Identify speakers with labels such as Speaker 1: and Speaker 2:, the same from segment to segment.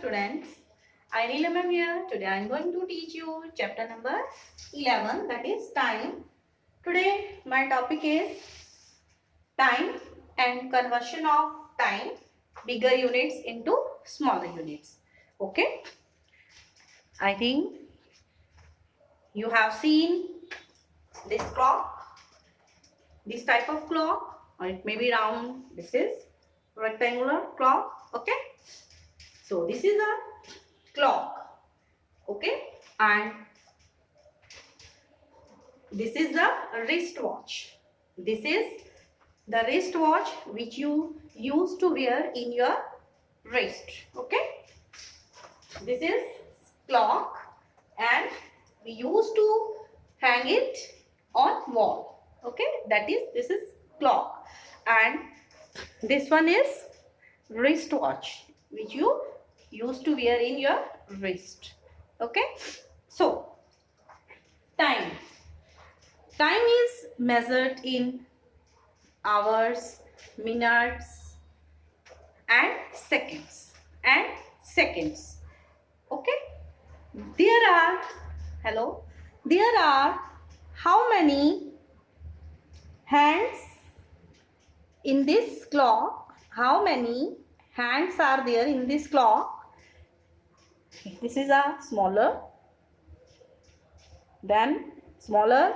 Speaker 1: students. I Neelam am here. Today I am going to teach you chapter number 11, that is time. Today my topic is time and conversion of time, bigger units into smaller units. Okay. I think you have seen this clock, this type of clock, or it may be round. This is rectangular clock. Okay. So this is a clock, okay, and this is the wristwatch. This is the wristwatch which you used to wear in your wrist, okay. This is clock and we used to hang it on wall, okay. This is clock, and this one is wristwatch which you used to wear in your wrist, okay. So time is measured in hours, minutes and seconds okay. There are how many hands in this clock? How many hands are there in this clock? This is a smaller, then smaller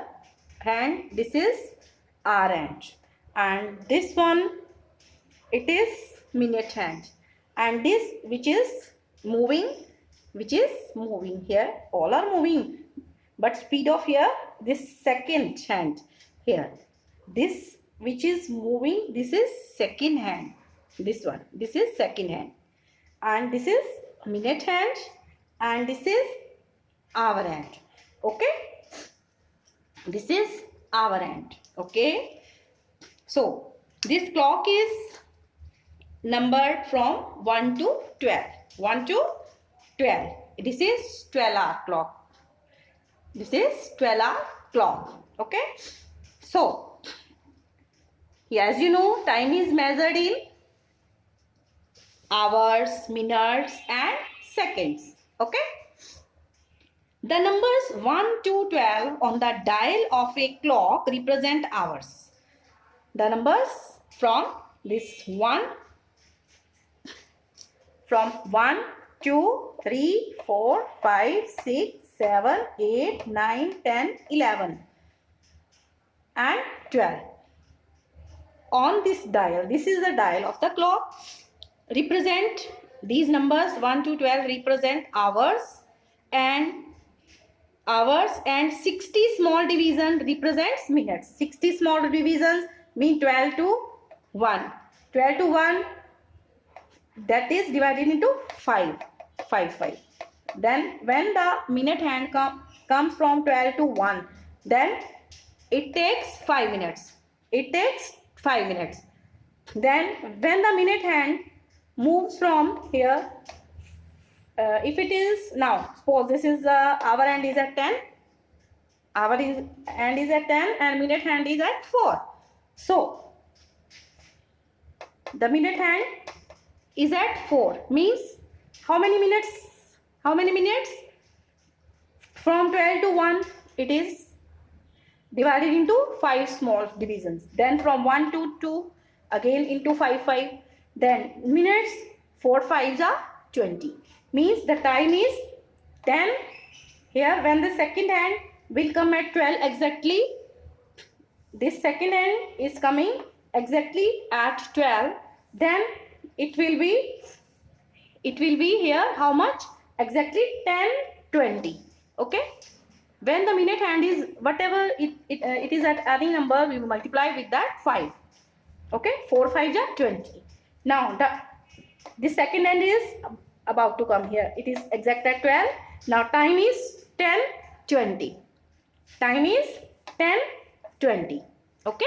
Speaker 1: hand. This is hour hand, and this one it is minute hand, and this which is moving here. All are moving, but speed of here, this second hand here. This which is moving, this is second hand. This one, this is second hand, and this is minute hand, and this is hour hand, okay. This is hour hand, okay. So this clock is numbered from 1 to 12. 1 to 12. This is 12-hour clock. This is 12-hour clock, okay. So as you know, time is measured in hours, minutes and seconds, okay. The numbers 1 to 12 on the dial of a clock represent hours. The numbers from 1, 2, 3, 4, 5, 6, 7, 8, 9, 10, 11 and 12. On this dial, this is the dial of the clock, represent these numbers 1 to 12 represent hours, and 60 small division represents minutes. 60 small divisions mean 12 to 1. 12 to 1, that is divided into 5. Then when the minute hand comes from 12 to 1, then it takes 5 minutes. Then when the minute hand moves from here, if it is now, suppose this is hour hand is at 10, hand is at 10 and minute hand is at 4. So the minute hand is at 4 means how many minutes? From 12 to 1 it is divided into 5 small divisions. Then from 1 to 2 again into 5. Then minutes 4 5s are 20. Means the time is 10. Here when the second hand will come at 12 exactly, this second hand is coming exactly at 12, then it will be here how much? Exactly 10 20, okay. When the minute hand is whatever it is at any number, we will multiply with that 5, okay. 4 5s are 20. Now the second hand is about to come here. It is exact at 12. Now time is 10 20. Time is 10 20, okay.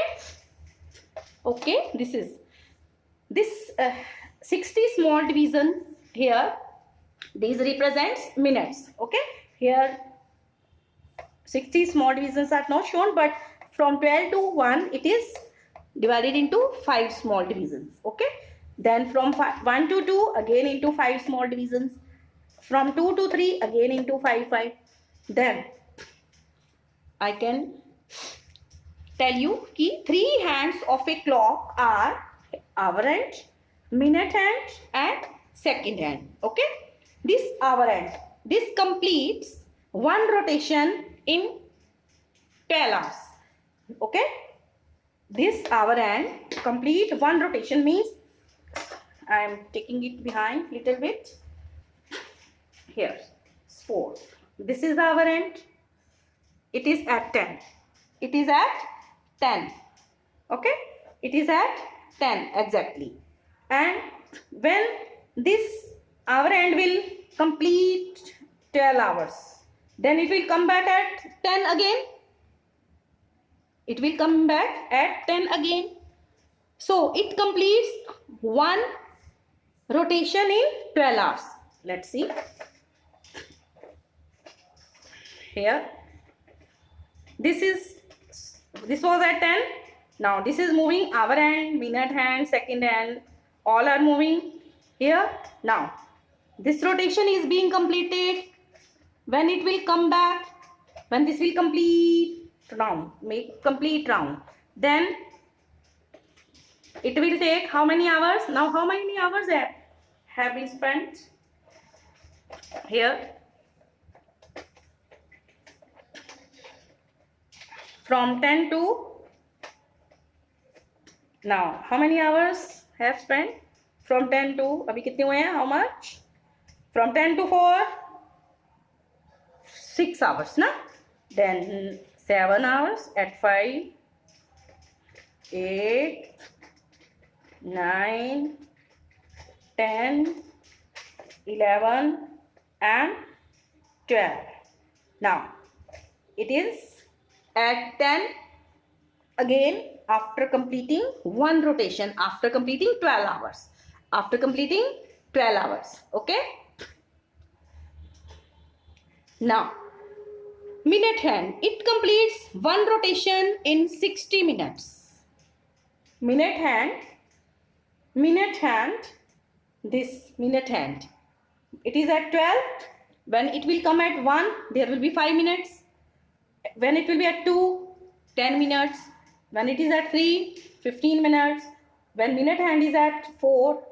Speaker 1: This is 60 small division here. These represents minutes, okay. Here 60 small divisions are not shown, but from 12 to 1 it is divided into 5 small divisions, okay. Then from 1 to 2 again into 5 small divisions. From 2 to 3 again into 5. Then I can tell you कि 3 hands of a clock are hour hand, minute hand and second hand. Okay, this hour hand, this completes one rotation in 12 hours. Okay, this hour hand complete one rotation means I am taking it behind little bit. Here, 4. This is the hour hand. It is at 10. It is at 10. Okay, it is at 10 exactly. And when this hour end will complete 12 hours, then it will come back at 10 again. It will come back at 10 again. So it completes one rotation in 12 hours. Let's see. Here, this was at 10. Now this is moving hour hand, minute hand, second hand, all are moving here. Now this rotation is being completed. When it will come back, when this will complete round, make complete round, then it will take how many hours? Now how many hours have been spent here? From 10 to now how many hours have spent? From 10 to अभी कितने हुए हैं? How much? From 10 to 4 6 hours ना? Then 7 hours at 5 8 9 10 11 and 12. Now it is at 10 again after completing one rotation, after completing 12 hours. After completing 12 hours. Okay. Now minute hand, it completes one rotation in 60 minutes. Minute hand, this minute hand, it is at 12. When it will come at 1, there will be 5 minutes. When it will be at 2, 10 minutes. When it is at 3, 15 minutes. When minute hand is at 4,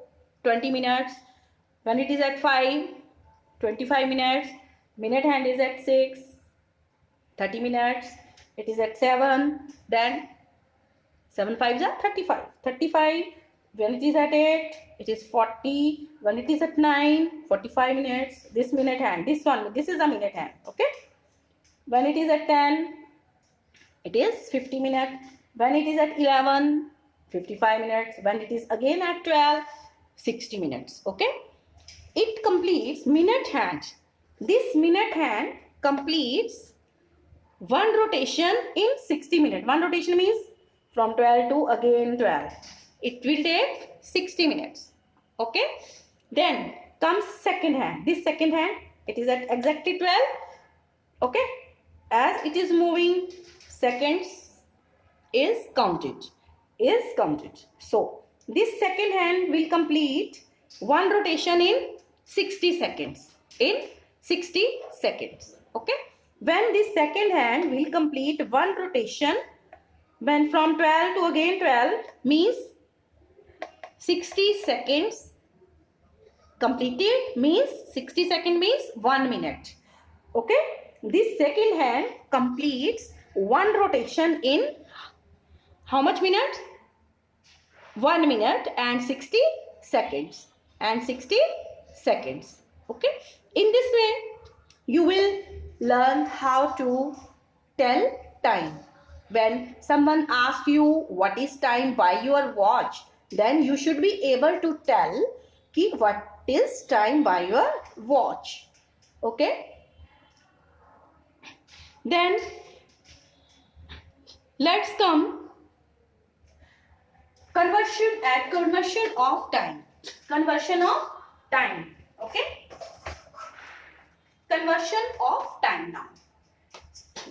Speaker 1: 20 minutes. When it is at 5, 25 minutes. Minute hand is at 6, 30 minutes. It is at 7, then 7 5s are 35. 35. When it is at 8, it is 40. When it is at 9, 45 minutes. This minute hand, this one, this is a minute hand. Okay. When it is at 10, it is 50 minutes. When it is at 11, 55 minutes. When it is again at 12, 60 minutes. Okay. It completes minute hand. This minute hand completes one rotation in 60 minutes. One rotation means from 12 to again 12. It will take 60 minutes. Okay. Then comes second hand. This second hand, it is at exactly 12. Okay. As it is moving, seconds is counted. So this second hand will complete one rotation in 60 seconds. Okay. When this second hand will complete one rotation, when from 12 to again 12 means 60 seconds completed means 60 seconds means 1 minute. Okay. This second hand completes one rotation in how much minutes? 1 minute and 60 seconds. Okay. In this way, you will learn how to tell time. When someone asks you what is time by your watch, then you should be able to tell ki what is time by your watch. Okay. Then let's come conversion of time. Okay. Conversion of time now.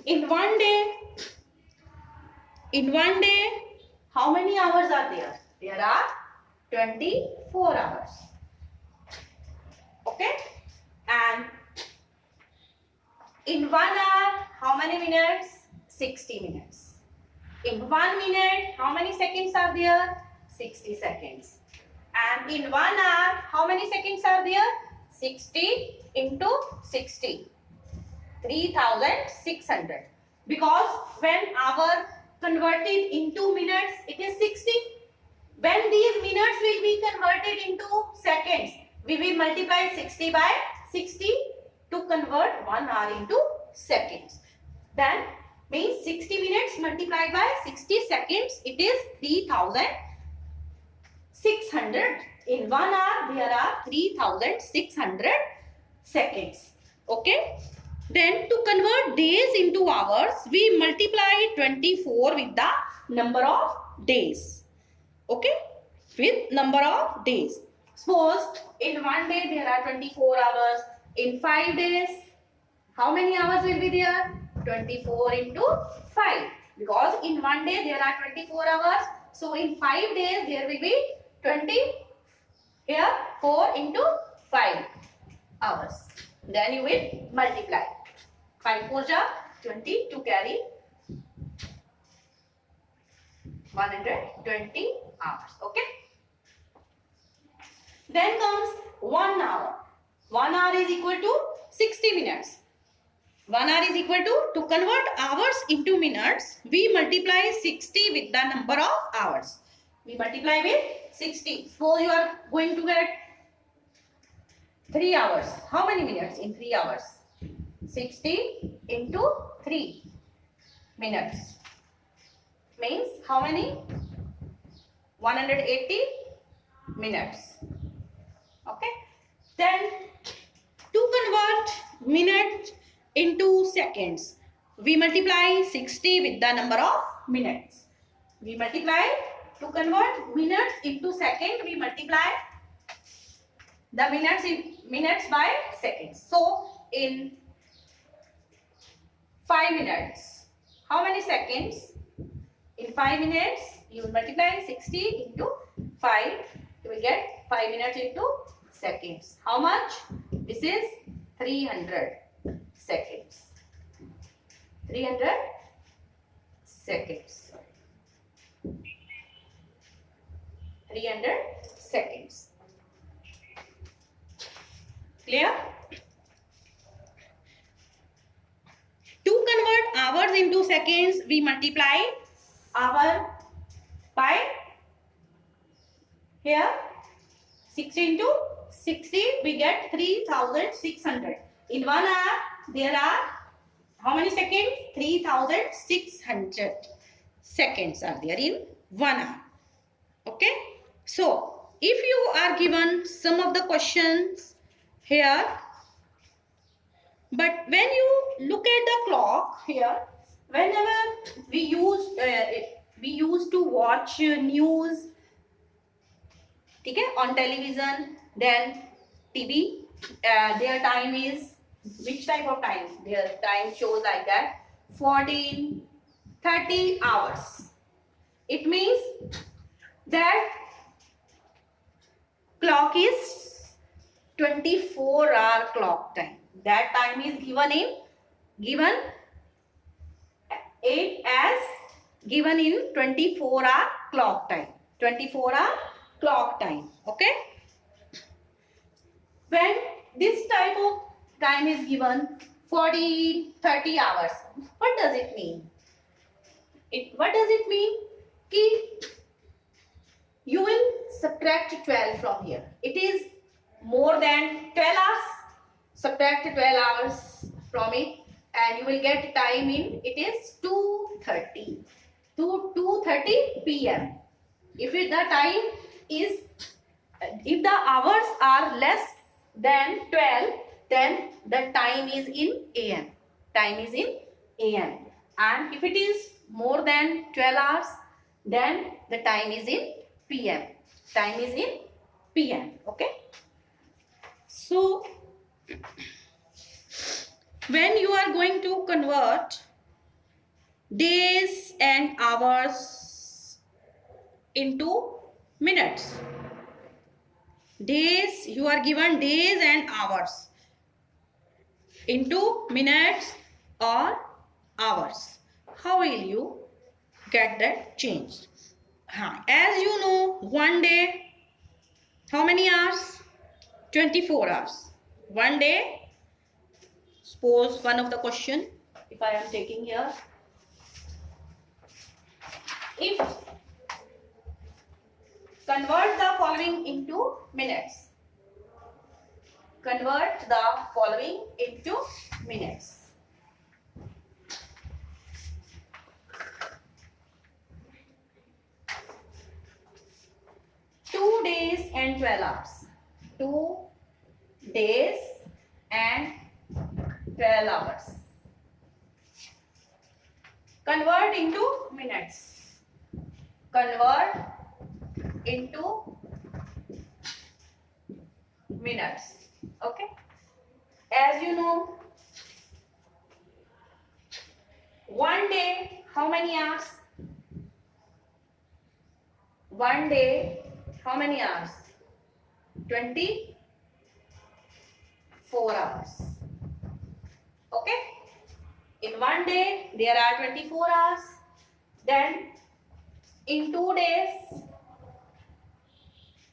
Speaker 1: In one day, how many hours are there? There are 24 hours. Okay, and in 1 hour, how many minutes? 60 minutes. In 1 minute, how many seconds are there? 60 seconds. And in 1 hour, how many seconds are there? 60 into 60. 3600. Because when hour converted into minutes, it is 60. When these minutes will be converted into seconds, we will multiply 60 by 60 to convert 1 hour into seconds. Then means 60 minutes multiplied by 60 seconds, it is 3600. In 1 hour, there are 3600 seconds. Okay. Then to convert days into hours, we multiply 24 with the number of days. Okay, with number of days. Suppose in 1 day there are 24 hours. In 5 days, how many hours will be there? 24 into 5. Because in 1 day there are 24 hours. So in 5 days there will be 4 into 5 hours. Then you will multiply. 5 4 ja 20 to carry 120 hours. Okay. Then comes 1 hour. 1 hour is equal to 60 minutes. 1 hour is equal to convert hours into minutes, we multiply 60 with the number of hours. We multiply with 60. Suppose you are going to get 3 hours. How many minutes in 3 hours? 60 into 3 minutes. Means how many? 180 minutes. Okay. Then to convert minute into seconds, we multiply 60 with the number of minutes. We multiply to convert minutes into second. We multiply the minutes by seconds. So in 5 minutes, how many seconds? In 5 minutes, you will multiply 60 into 5. You will get 5 minutes into seconds. How much? This is 300 seconds. 300 seconds. 300 seconds. Clear? To convert hours into seconds, we multiply hour by here 60 into 60, we get 3600. In 1 hour, there are how many seconds? 3600 seconds are there in 1 hour. Okay. So, if you are given some of the questions here, but when you look at the clock here, whenever we used to watch news, okay, on television, then TV, their time is, which type of time? Their time shows like that, 14:30 hours. It means that clock is 24-hour clock time. That time is given in 24-hour clock time. 24-hour clock time. Okay. When this type of time is given 30 hours, what does it mean? What does it mean? You will subtract 12 from here. It is more than 12 hours. Subtract 12 hours from it and you will get time in, it is 2:30 to 2:30 p.m. If the hours are less than 12, then the time is in AM. Time is in AM. And if it is more than 12 hours, then the time is in PM. Time is in PM. Okay. So, when you are going to convert days and hours into minutes, days, you are given days and hours into minutes or hours. How will you get that changed? As you know, one day, how many hours? 24 hours. One day, suppose one of the question, if I am taking here, if convert the following into minutes. Convert the following into minutes. Two days and 12 hours. 2 days and 12 hours. Convert into minutes. Convert into minutes. Okay. As you know, one day, how many hours? One day, how many hours? 24 hours. Okay. In one day, there are 24 hours. Then, in 2 days,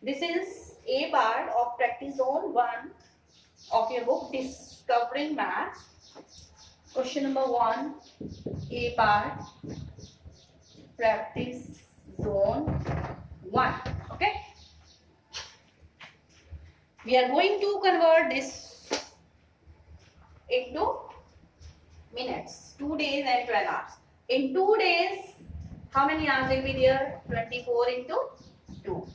Speaker 1: this is a part of practice zone 1 of your book Discovering Maths. Question number 1, a part, practice zone 1. Okay. We are going to convert this into minutes. 2 days and 12 hours. In 2 days, how many hours will be there? 24 into 2.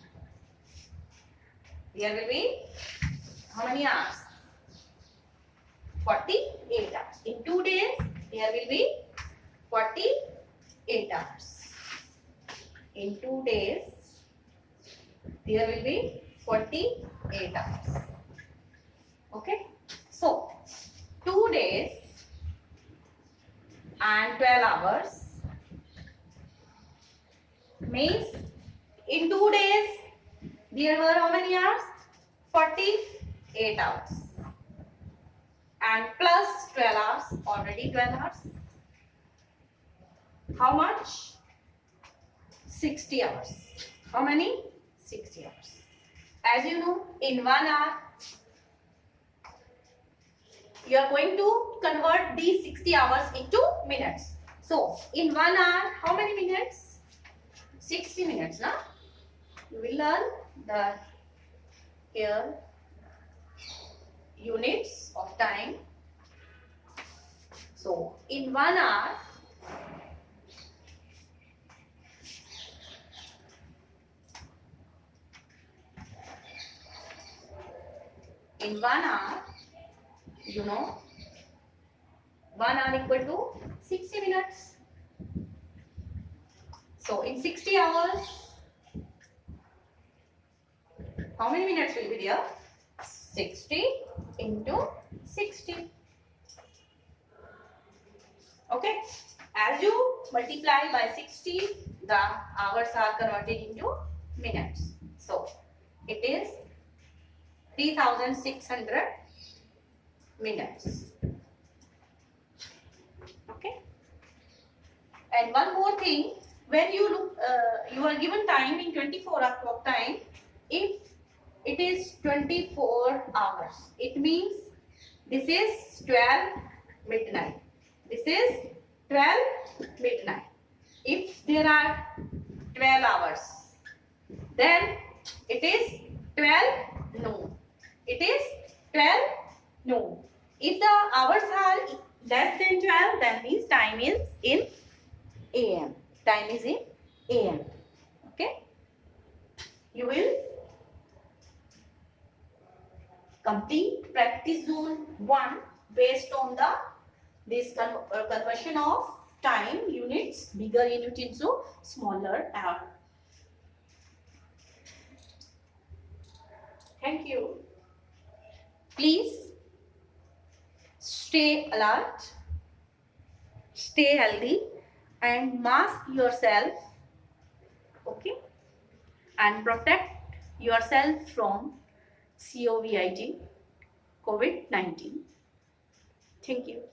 Speaker 1: There will be how many hours? 48 hours. In 2 days, there will be 48 hours. In 2 days, there will be 48 hours. Okay. So, 2 days and 12 hours means in 2 days, there were how many hours? 48 hours. And plus 12 hours, already 12 hours. How much? 60 hours. How many? 60 hours. As you know, in 1 hour, you are going to convert these 60 hours into minutes. So, in 1 hour, how many minutes? 60 minutes, na? You will learn the here units of time. So, in 1 hour, you know, 1 hour equal to 60 minutes. So, in 60 hours, how many minutes will be there? 60 into 60. Okay. As you multiply by 60, the hours are converted into minutes. So, it is 3600 minutes. Okay. And one more thing, when you look, you are given time in 24 o'clock time. If it is 24 hours, it means this is 12 midnight. This is 12 midnight. If there are 12 hours, then it is 12 noon. It is 12 noon. If the hours are less than 12, then means time is in AM. Time is in AM. Okay. You will complete practice zone 1 based on this conversion of time units, bigger unit into smaller hour. Thank you. Please stay alert, stay healthy, and mask yourself. Okay, and protect yourself from
Speaker 2: COVID, COVID-19. Thank you.